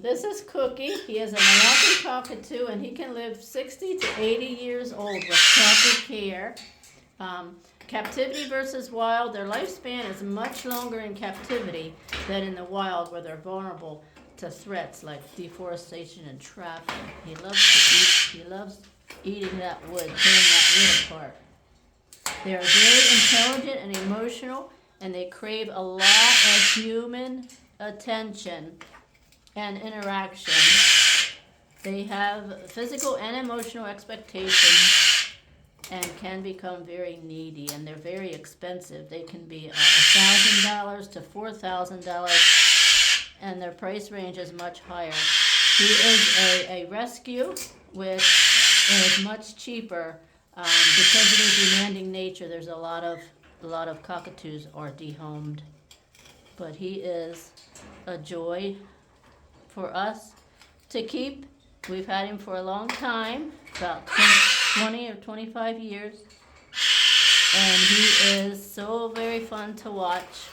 This is Cookie. He is a Muloccan Cockatoo, and he can live 60 to 80 years old with proper care. Captivity versus wild, their lifespan is much longer in captivity than in the wild, where they're vulnerable to threats like deforestation and trapping. He loves to eat. He loves eating that wood, tearing that wood apart. They are very intelligent and emotional, and they crave a lot of human attention and interaction. They have physical and emotional expectations and can become very needy, and they're very expensive. They can be $1,000 to $4,000, and their price range is much higher. He is a rescue, which is much cheaper because of his demanding nature. There's a lot of cockatoos are dehomed, but he is a joy for us to keep. We've had him for a long time, about 20 or 25 years, and he is so very fun to watch.